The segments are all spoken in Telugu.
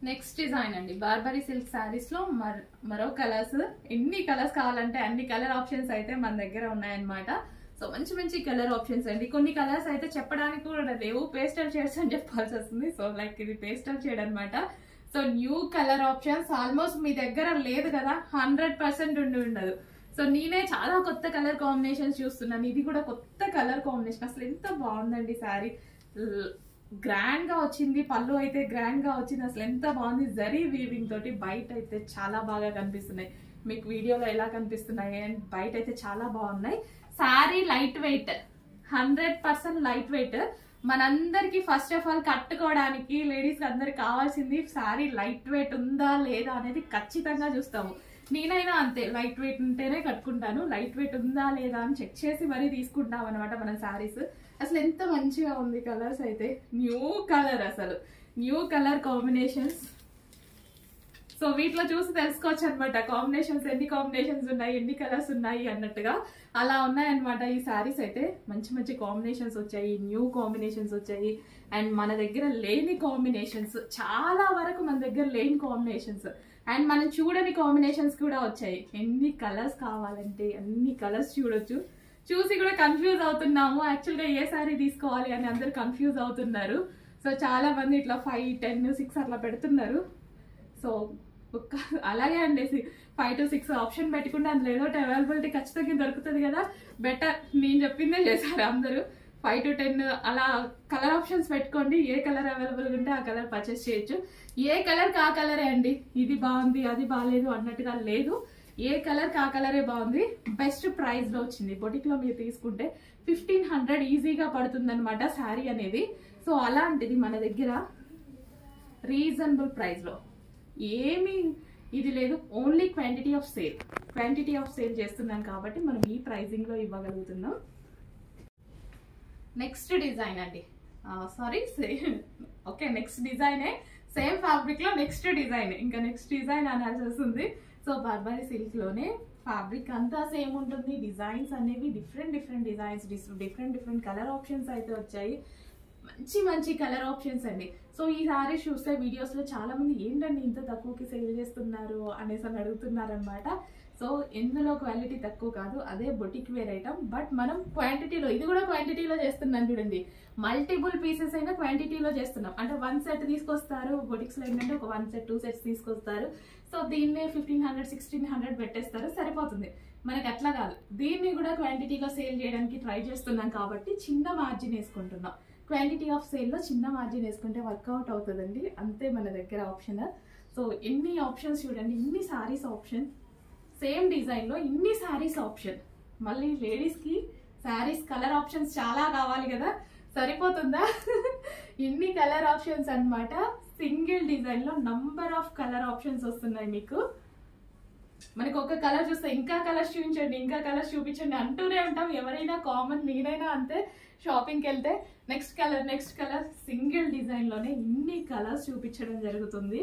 నెక్స్ట్ డిజైన్ అండి బార్బరీ సిల్క్ సారీస్ లో మరో కలర్స్. ఎన్ని కలర్స్ కావాలంటే అన్ని కలర్ ఆప్షన్స్ అయితే మన దగ్గర ఉన్నాయన్నమాట. సో మంచి మంచి కలర్ ఆప్షన్స్ అండి. కొన్ని కలర్స్ అయితే చెప్పడానికి కూడా లేవు, పేస్టల్ షేడ్స్ అని చెప్పాల్సి వస్తుంది. సో లైక్ ఇది పేస్టల్ షేడ్ అనమాట. So new colour options almost మీ దగ్గర లేదు కదా, 100% ఉండదు. సో నేనే చాలా కొత్త కలర్ కాంబినేషన్స్ చూస్తున్నాను. ఇది కూడా కొత్త కలర్ కాంబినేషన్. అసలు ఎంత బాగుందండి శారీ, గ్రాండ్ గా వచ్చింది. పళ్ళు అయితే గ్రాండ్ గా వచ్చింది. అసలు ఎంత బాగుంది. జరీ వీవింగ్ తోటి బయట అయితే చాలా బాగా కనిపిస్తున్నాయి. మీకు వీడియోలో ఎలా కనిపిస్తున్నాయి అండ్ బయట అయితే చాలా బాగున్నాయి. Sari light weight, 100% light weight. మనందరికి ఫస్ట్ ఆఫ్ ఆల్ కట్టుకోవడానికి లేడీస్ అందరికి కావాల్సింది శారీ లైట్ వెయిట్ ఉందా లేదా అనేది ఖచ్చితంగా చూస్తాము. నేనైనా అంతే, లైట్ వెయిట్ ఉంటేనే కట్టుకుంటాను. లైట్ వెయిట్ ఉందా లేదా అని చెక్ చేసి మరీ తీసుకుంటాం అనమాట మనం శారీస్. అసలు ఎంత మంచిగా ఉంది కలర్స్ అయితే. న్యూ కలర్, అసలు న్యూ కలర్ కాంబినేషన్స్. సో వీటిలో చూసి తెలుసుకోవచ్చు అనమాట కాంబినేషన్స్, ఎన్ని కాంబినేషన్స్ ఉన్నాయి, ఎన్ని కలర్స్ ఉన్నాయి అన్నట్టుగా. అలా ఉన్నాయన్నమాట ఈ శారీస్ అయితే. మంచి మంచి కాంబినేషన్స్ వచ్చాయి, న్యూ కాంబినేషన్స్ వచ్చాయి. అండ్ మన దగ్గర లేని కాంబినేషన్స్, చాలా వరకు మన దగ్గర లేని కాంబినేషన్స్ అండ్ మనం చూడని కాంబినేషన్స్ కూడా వచ్చాయి. ఎన్ని కలర్స్ కావాలంటే అన్ని కలర్స్ చూడొచ్చు. చూసి కూడా కన్ఫ్యూజ్ అవుతున్నాము యాక్చువల్గా ఏ శారీ తీసుకోవాలి అని అందరు కన్ఫ్యూజ్ అవుతున్నారు. సో చాలా మంది ఇట్లా 5, 10, 6 అట్లా పెడుతున్నారు. సో అలాగే అండి, 5 to 6 ఆప్షన్ పెట్టుకుంటే అందులో ఏదో అవైలబిలిటీ ఖచ్చితంగా దొరుకుతుంది కదా. బెటర్ నేను చెప్పిందే చేశారు అందరూ. 5 to 10 అలా కలర్ ఆప్షన్స్ పెట్టుకోండి. ఏ కలర్ అవైలబుల్ ఉంటే ఆ కలర్ పర్చేస్ చేయొచ్చు. ఏ కలర్ కా కలరే అండి, ఇది బాగుంది అది బాగాలేదు అన్నట్టుగా లేదు. ఏ కలర్ కా కలరే బాగుంది. బెస్ట్ ప్రైస్ లో వచ్చింది. బొటిక్ లో మీరు తీసుకుంటే 1500 ఈజీగా పడుతుంది అనమాట శారీ అనేది. సో అలాంటిది మన దగ్గర రీజనబుల్ ప్రైస్ లో ఏమీ ఇది లేదు. ఓన్లీ క్వాంటిటీ ఆఫ్ సేల్ చేస్తున్నాం కాబట్టి మనం ఈ ప్రైజింగ్ లో ఇవ్వగలుగుతున్నాం. నెక్స్ట్ డిజైన్ అండి, సారీ ఓకే నెక్స్ట్ డిజైనే, సేమ్ ఫ్యాబ్రిక్ లో నెక్స్ట్ డిజైన్. ఇంకా నెక్స్ట్ డిజైన్ అనాల్సి వస్తుంది. సో బార్బరీ సిల్క్ లోనే ఫ్యాబ్రిక్ అంతా సేమ్ ఉంటుంది. డిజైన్స్ అనేవి different designs, different colour options అయితే వచ్చాయి. మంచి మంచి కలర్ ఆప్షన్స్ అండి. సో ఈ సారీ చూస్తే వీడియోస్ లో చాలా మంది ఏంటండి ఇంత తక్కువకి సేల్ చేస్తున్నారు అనేసి అని అడుగుతున్నారు అనమాట. సో ఇందులో క్వాలిటీ తక్కువ కాదు, అదే బొటిక్ వేర్ ఐటమ్. బట్ మనం క్వాంటిటీలో, ఇది కూడా క్వాంటిటీలో చేస్తున్నాం చూడండి. మల్టిపుల్ పీసెస్ అయినా క్వాంటిటీలో చేస్తున్నాం. అంటే 1 సెట్ తీసుకొస్తారు బొటిక్స్ లో, ఏంటంటే ఒక 1 సెట్ 2 సెట్స్ తీసుకొస్తారు. సో దీన్నే 1500 1600 పెట్టేస్తారు, సరిపోతుంది. మనకి అట్లా కాదు, దీన్ని కూడా క్వాంటిటీలో సేల్ చేయడానికి ట్రై చేస్తున్నాం కాబట్టి చిన్న మార్జిన్ వేసుకుంటున్నాం. క్వాంటిటీ ఆఫ్ సేల్ లో చిన్న మార్జిన్ వేసుకుంటే వర్కౌట్ అవుతుందండి. అంతే మన దగ్గర ఆప్షన్. సో ఎన్ని ఆప్షన్స్ చూడండి, ఇన్ని సారీస్ ఆప్షన్, సేమ్ డిజైన్ లో ఇన్ని సారీస్ ఆప్షన్. మళ్ళీ లేడీస్ కి సారీస్ కలర్ ఆప్షన్స్ చాలా కావాలి కదా, సరిపోతుందా? ఇన్ని కలర్ ఆప్షన్స్ అన్నమాట. సింగిల్ డిజైన్ లో నంబర్ ఆఫ్ కలర్ ఆప్షన్స్ వస్తున్నాయి మీకు. మనకు ఒక కలర్ చూస్తే ఇంకా కలర్స్ చూపించండి, ఇంకా కలర్స్ చూపించండి అంటూనే ఉంటాం. ఎవరైనా కామన్, నేనైనా అంతే. షాపింగ్కి వెళ్తే నెక్స్ట్ కలర్ సింగిల్ డిజైన్ లోనే ఇన్ని కలర్స్ చూపించడం జరుగుతుంది.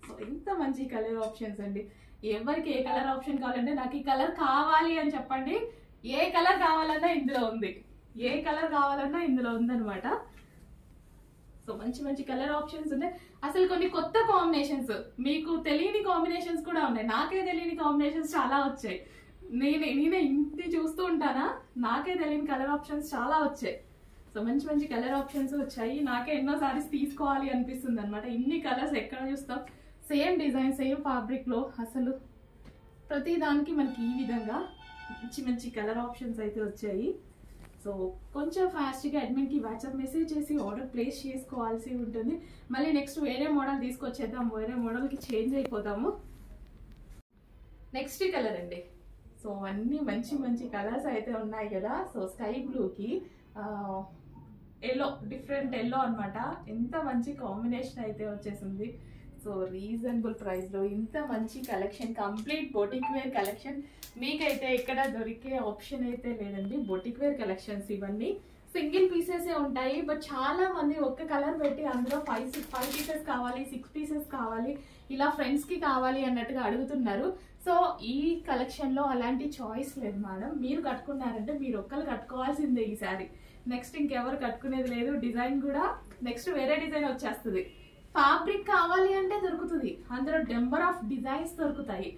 సో ఎంత మంచి కలర్ ఆప్షన్స్ అండి. ఎవరికి ఏ కలర్ ఆప్షన్ కావాలంటే నాకు ఈ కలర్ కావాలి అని చెప్పండి. ఏ కలర్ కావాలన్నా ఇందులో ఉంది, ఏ కలర్ కావాలన్నా ఇందులో ఉందన్నమాట. సో మంచి మంచి కలర్ ఆప్షన్స్ ఉన్నాయి. అసలు కొన్ని కొత్త కాంబినేషన్స్, మీకు తెలియని కాంబినేషన్స్ కూడా ఉన్నాయి. నాకే తెలియని కాంబినేషన్స్ చాలా వచ్చాయి. నేనే ఇంటి చూస్తూ ఉంటానా, నాకే తెలియని కలర్ ఆప్షన్స్ చాలా వచ్చాయి. సో మంచి మంచి కలర్ ఆప్షన్స్ వచ్చాయి. నాకే ఎన్నో సారీస్ తీసుకోవాలి అనిపిస్తుంది అనమాట. ఇన్ని కలర్స్ ఎక్కడ చూస్తాం, సేమ్ డిజైన్ సేమ్ ఫ్యాబ్రిక్ లో. అసలు ప్రతి దానికి మనకి ఈ విధంగా మంచి మంచి కలర్ ఆప్షన్స్ అయితే వచ్చాయి. సో కొంచెం ఫాస్ట్గా అడ్మిన్కి వాట్సాప్ మెసేజ్ చేసి ఆర్డర్ ప్లేస్ చేసుకోవాల్సి ఉంటుంది. మళ్ళీ నెక్స్ట్ వేరే మోడల్ తీసుకొచ్చేద్దాం, వేరే మోడల్కి చేంజ్ అయిపోతాము. నెక్స్ట్ కలర్ అండి. సో అన్ని మంచి మంచి కలర్స్ అయితే ఉన్నాయి కదా. సో స్కై బ్లూకి ఎల్లో, డిఫరెంట్ ఎల్లో అనమాట. ఎంత మంచి కాంబినేషన్ అయితే వచ్చేసింది. సో రీజనబుల్ ప్రైస్లో ఇంత మంచి collection, complete boutique wear collection మీకైతే ఇక్కడ దొరికే ఆప్షన్ అయితే లేదండి. బొటిక్ వేర్ కలెక్షన్స్ ఇవన్నీ సింగిల్ పీసెసే ఉంటాయి. బట్ చాలా మంది ఒక్క కలర్ పెట్టి అందులో 5 పీసెస్ కావాలి, 6 పీసెస్ కావాలి, ఇలా ఫ్రెండ్స్కి కావాలి అన్నట్టుగా అడుగుతున్నారు. సో ఈ కలెక్షన్లో అలాంటి చాయిస్ లేదు మేడం. మీరు కట్టుకున్నారంటే మీరు ఒక్కరు కట్టుకోవాల్సిందే ఈ సారీ. నెక్స్ట్ ఇంకెవరు కట్టుకునేది లేదు. డిజైన్ కూడా నెక్స్ట్ వేరే డిజైన్ వచ్చేస్తుంది. ఫ్యాబ్రిక్ కావాలి అంటే దొరుకుతుంది, అందులో నెంబర్ ఆఫ్ డిజైన్స్ దొరుకుతాయి.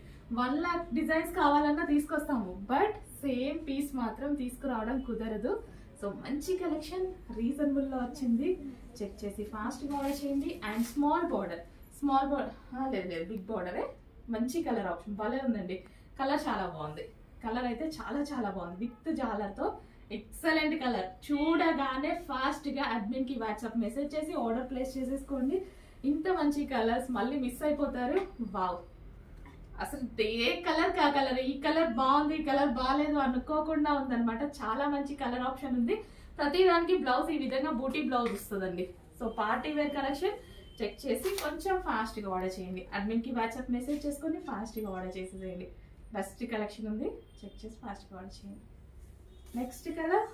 1 lakh డిజైన్స్ కావాలన్నా తీసుకొస్తాము, బట్ సేమ్ పీస్ మాత్రం తీసుకురావడం కుదరదు. సో మంచి కలెక్షన్ రీజనబుల్ లో వచ్చింది, చెక్ చేసి ఫాస్ట్ గా ఆర్డర్ చేయండి. అండ్ స్మాల్ బార్డర్ లేదు లేదు బిగ్ బార్డరే, మంచి కలర్ ఆప్షన్ భలే ఉందండి. కలర్ చాలా బాగుంది, కలర్ అయితే చాలా చాలా బాగుంది. విత్ జాలర్తో ఎక్సలెంట్ కలర్. చూడగానే ఫాస్ట్ గా అడ్మిన్ కి వాట్సాప్ మెసేజ్ చేసి ఆర్డర్ ప్లేస్ చేసేసుకోండి. ఇంత మంచి కలర్స్ మళ్ళీ మిస్ అయిపోతారు. వావ్, అసలు ఏ కలర్ కా కలర్, ఈ కలర్ బాగుంది ఈ కలర్ బాగాలేదు అనుకోకుండా ఉందన్నమాట. చాలా మంచి కలర్ ఆప్షన్ ఉంది. ప్రతి దానికి బ్లౌజ్ ఈ విధంగా బూటీ బ్లౌజ్ వస్తుందండి. So party wear collection check చేసి కొంచెం ఫాస్ట్ గా ఆర్డర్ చేయండి. అడ్మిన్ కి వాట్సాప్ మెసేజ్ చేసుకొని ఫాస్ట్ గా ఆర్డర్ చేసేసేయండి. బెస్ట్ కలెక్షన్ ఉంది, చెక్ చేసి ఫాస్ట్ గా ఆర్డర్ చేయండి. Next colour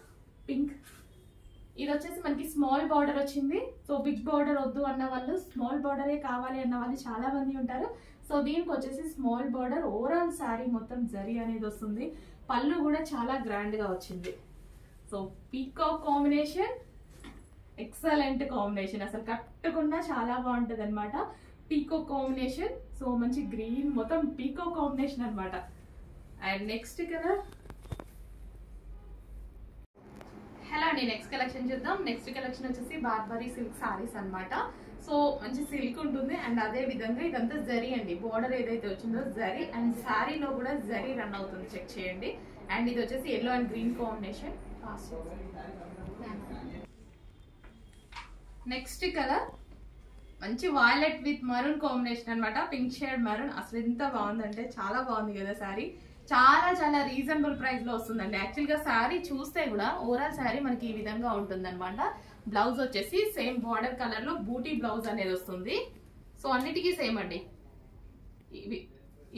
pink. ఇది వచ్చేసి మనకి స్మాల్ బార్డర్ వచ్చింది. సో బిగ్ బార్డర్ వద్దు అన్న వాళ్ళు, స్మాల్ బార్డరే కావాలి అన్న వాళ్ళు చాలా మంది ఉంటారు. సో దీనికి వచ్చేసి స్మాల్ బార్డర్, ఓవరాల్ శారీ మొత్తం జరీ అనేది వస్తుంది. పళ్ళు కూడా చాలా గ్రాండ్ గా వచ్చింది. So peacock combination, excellent combination, అసలు కట్టకుండా చాలా బాగుంటది అనమాట. పీకాక్ కాంబినేషన్, సో మంచి గ్రీన్ మొత్తం పీకాక్ కాంబినేషన్ అనమాట. అండ్ నెక్స్ట్ కలర్, హలో అండి, నెక్స్ట్ కలెక్షన్ చూద్దాం. నెక్స్ట్ కలెక్షన్ వచ్చేసి బార్బరీ సిల్క్ సారీస్ అనమాట. సో మంచి సిల్క్ ఉంటుంది అండ్ అదే విధంగా ఇదంతా జరీ అండి. బోర్డర్ ఏదైతే వచ్చిందో జరీ, అండ్ శారీలో కూడా జరీ రన్ అవుతుంది, చెక్ చేయండి. అండ్ ఇది వచ్చేసి yellow and green combination. Next colour మంచి వాయిలెట్ విత్ మరూన్ కాంబినేషన్ అనమాట. పింక్ షేడ్ మరూన్, అసలు ఎంత బాగుందంటే చాలా బాగుంది కదా శారీ. చాలా చాలా రీజనబుల్ ప్రైస్ లో వస్తుందండి. యాక్చువల్ గా శారీ చూస్తే కూడా ఓవరాల్ శారీ మనకి ఈ విధంగా ఉంటుంది అనమాట. బ్లౌజ్ వచ్చేసి సేమ్ బార్డర్ కలర్ లో బూటీ బ్లౌజ్ అనేది వస్తుంది. సో అన్నిటికీ సేమ్ అండి,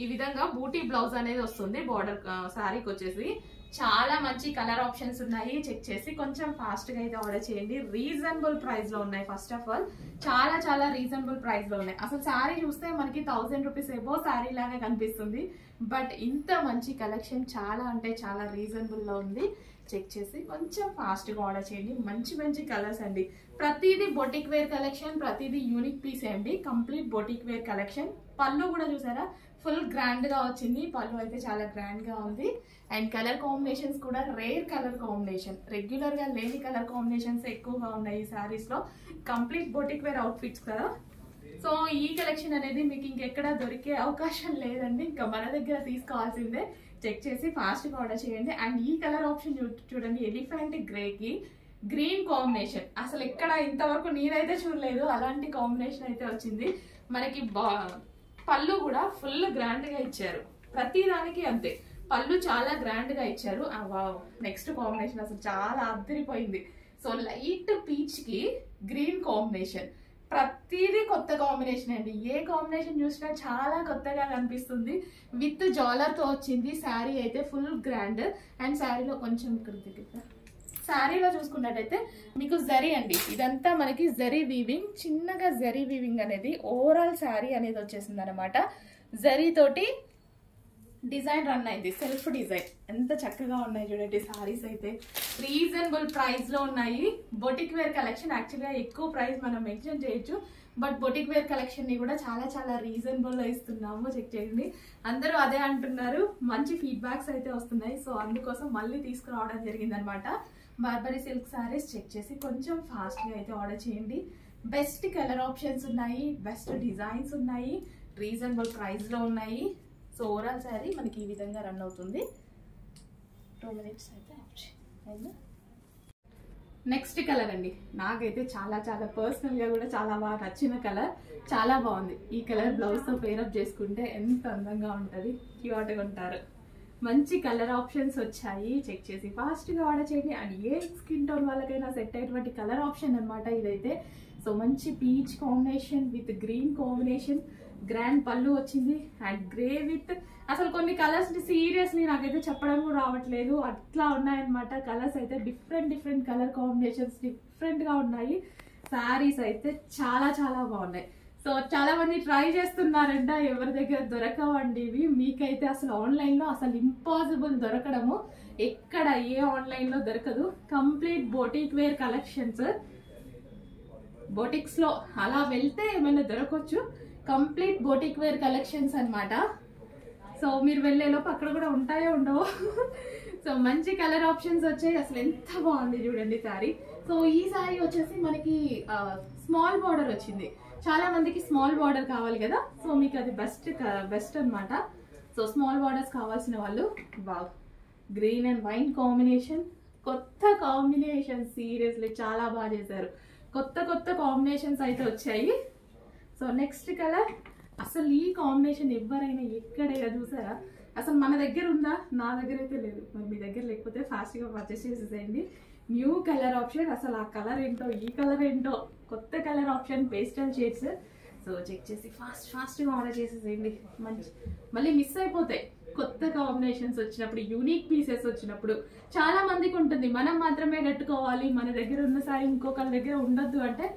ఈ విధంగా బూటీ బ్లౌజ్ అనేది వస్తుంది బార్డర్ శారీకి వచ్చేసి. చాలా మంచి కలర్ ఆప్షన్స్ ఉన్నాయి, చెక్ చేసి కొంచెం ఫాస్ట్ గా అయితే ఆర్డర్ చేయండి. రీజనబుల్ ప్రైస్ లో ఉన్నాయి. ఫస్ట్ ఆఫ్ ఆల్ చాలా చాలా రీజనబుల్ ప్రైస్ లో ఉన్నాయి. అసలు శారీ చూస్తే మనకి 1000 రూపీస్ ఎబో శారీ లాగా కనిపిస్తుంది, బట్ ఇంత మంచి కలెక్షన్ చాలా అంటే చాలా రీజనబుల్ లో ఉంది. చెక్ చేసి కొంచెం ఫాస్ట్ గా ఆర్డర్ చేయండి. మంచి మంచి కలర్స్ అండి. ప్రతిదీ బొటిక్ వేర్ కలెక్షన్, ప్రతిదీ యూనిక్ పీస్ అండి. Complete boutique wear collection. పళ్ళు కూడా చూసారా ఫుల్ గ్రాండ్ గా వచ్చింది. పళ్ళు అయితే చాలా గ్రాండ్ గా ఉంది. అండ్ కలర్ కాంబినేషన్స్ కూడా రేర్ కలర్ కాంబినేషన్, రెగ్యులర్ గా లేని కలర్ కాంబినేషన్స్ ఎక్కువగా ఉన్నాయి ఈ సారీస్ లో. కంప్లీట్ బొటిక్ వేర్ అవుట్ఫిట్స్ కదా. సో ఈ కలెక్షన్ అనేది మీకు ఇంకెక్కడ దొరికే అవకాశం లేదండి, ఇంకా మన దగ్గర తీసుకోవాల్సిందే. చెక్ చేసి ఫాస్ట్ గా ఆర్డర్ చేయండి. అండ్ ఈ కలర్ ఆప్షన్ చూడండి, ఎలిఫెంట్ గ్రే కి గ్రీన్ కాంబినేషన్. అసలు ఎక్కడ ఇంతవరకు నేనైతే చూడలేదు, అలాంటి కాంబినేషన్ అయితే వచ్చింది మనకి. పళ్ళు కూడా ఫుల్ గ్రాండ్ గా ఇచ్చారు, ప్రతి దానికి అంతే. పళ్ళు చాలా గ్రాండ్ గా ఇచ్చారు. వావ్, నెక్స్ట్ కాంబినేషన్ అసలు చాలా అద్దరిపోయింది. సో లైట్ పీచ్ కి గ్రీన్ కాంబినేషన్, ప్రతిదీ కొత్త కాంబినేషన్ అండి. ఏ కాంబినేషన్ చూసినా చాలా కొత్తగా కనిపిస్తుంది. విత్ జాలర్ తో వచ్చింది శారీ అయితే ఫుల్ గ్రాండ్. అండ్ శారీలో కొంచెం ఇక్కడ దగ్గర శారీలో చూసుకున్నట్టయితే మీకు జరీ అండి, ఇదంతా మనకి జరీ వీవింగ్, చిన్నగా జరీ వీవింగ్ అనేది ఓవరాల్ శారీ అనేది వచ్చేసింది అనమాట. జరీ తోటి డిజైన్ రన్ అయింది, సెల్ఫ్ డిజైన్. ఎంత చక్కగా ఉన్నాయి చూడండి సారీస్ అయితే. రీజనబుల్ ప్రైస్ లో ఉన్నాయి. బొటిక్ వేర్ కలెక్షన్, యాక్చువల్గా ఎక్కువ ప్రైస్ మనం మెన్షన్ చేయొచ్చు, బట్ బొటిక్ వేర్ కలెక్షన్ ని కూడా చాలా చాలా రీజనబుల్ లో ఇస్తున్నాము. చెక్ చేయండి, అందరూ అదే అంటున్నారు. మంచి ఫీడ్బ్యాక్స్ అయితే వస్తున్నాయి. సో అందుకోసం మళ్ళీ తీసుకురావడం జరిగింది అనమాట. బార్బరీ సిల్క్ సారీస్ చెక్ చేసి కొంచెం ఫాస్ట్ గా అయితే ఆర్డర్ చేయండి. బెస్ట్ కలర్ ఆప్షన్స్ ఉన్నాయి, బెస్ట్ డిజైన్స్ ఉన్నాయి, రీజనబుల్ ప్రైస్ లో ఉన్నాయి. సో ఓవరాల్ శారీ మనకి ఈ విధంగా రన్ అవుతుంది. 2 minutes అయితే. నెక్స్ట్ కలర్ అండి, నాకైతే చాలా చాలా పర్సనల్ గా కూడా చాలా బాగా నచ్చిన కలర్. చాలా బాగుంది ఈ కలర్. బ్లౌజ్ తో పేరప్ చేసుకుంటే ఎంత అందంగా ఉంటది, క్యూట్ గా ఉంటారు. మంచి కలర్ ఆప్షన్స్ వచ్చాయి, చెక్ చేసి ఫాస్ట్ గా ఆర్డర్ చేయండి. అండ్ ఏ స్కిన్ టోన్ వాళ్ళకైనా సెట్ అయ్యేటువంటి కలర్ ఆప్షన్ అనమాట ఇదైతే. సో మంచి peach combination with green combination, grand పళ్ళు వచ్చింది. అండ్ గ్రే విత్, అసలు కొన్ని కలర్స్ సీరియస్లీ నాకైతే చెప్పడం కూడా రావట్లేదు, అట్లా ఉన్నాయన్నమాట. కలర్స్ అయితే డిఫరెంట్ కలర్ కాంబినేషన్స్ డిఫరెంట్ గా ఉన్నాయి. శారీస్ అయితే చాలా చాలా బాగున్నాయి. సో చాలా మంది ట్రై చేస్తున్నారంట, ఎవరి దగ్గర దొరకవండి ఇవి. మీకైతే అసలు ఆన్లైన్ లో అసలు ఇంపాసిబుల్ దొరకడము, ఎక్కడ ఏ ఆన్లైన్ లో దొరకదు. Complete boutique wear collections. Boutiques లో అలా వెళ్తే ఏమైనా దొరకవచ్చు. కంప్లీట్ బోటిక్ వేర్ కలెక్షన్స్ అన్నమాట. సో మీరు వెళ్ళేలోపు అక్కడ కూడా ఉంటాయో ఉండవో. సో మంచి కలర్ ఆప్షన్స్ వచ్చాయి. అసలు ఎంత బాగుంది చూడండి శారీ. సో ఈ శారీ వచ్చేసి మనకి స్మాల్ బార్డర్ వచ్చింది. చాలా మందికి స్మాల్ బార్డర్ కావాలి కదా, సో మీకు అది బెస్ట్ అన్నమాట. సో స్మాల్ బార్డర్స్ కావాల్సిన వాళ్ళు wow, green and wine combination, కొత్త కాంబినేషన్, సీరియస్లీ చాలా బాగా చేశారు. కొత్త కాంబినేషన్స్ అయితే వచ్చాయి. సో నెక్స్ట్ కలర్, అసలు ఈ కాంబినేషన్ ఎవరైనా ఎక్కడైనా చూసారా? అసలు మన దగ్గర ఉందా? నా దగ్గర అయితే లేదు. మరి మీ దగ్గర లేకపోతే ఫాస్ట్గా పర్చేస్ చేసేసేయండి. న్యూ కలర్ ఆప్షన్, అసలు ఆ కలర్ ఏంటో ఈ కలర్ ఏంటో, కొత్త colour option, pastel shades. So check చేసి ఫాస్ట్గా ఆర్డర్ చేసేసేయండి. మళ్ళీ మిస్ అయిపోతాయి. కొత్త కాంబినేషన్స్ వచ్చినప్పుడు, యూనిక్ పీసెస్ వచ్చినప్పుడు చాలా మందికి ఉంటుంది మనం మాత్రమే కట్టుకోవాలి, మన దగ్గర ఉన్న సారీ ఇంకొకరి దగ్గర ఉండొద్దు అంటే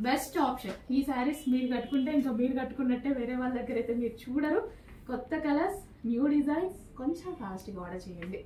బెస్ట్ ఆప్షన్ ఈ శారీస్. మీరు కట్టుకుంటే ఇంకా మీరు కట్టుకున్నట్టే, వేరే వాళ్ళ దగ్గర అయితే మీరు చూడరు. కొత్త కలర్స్, న్యూ డిజైన్స్, కొంచెం ఫాస్ట్గా ఆర్డర్ చేయండి.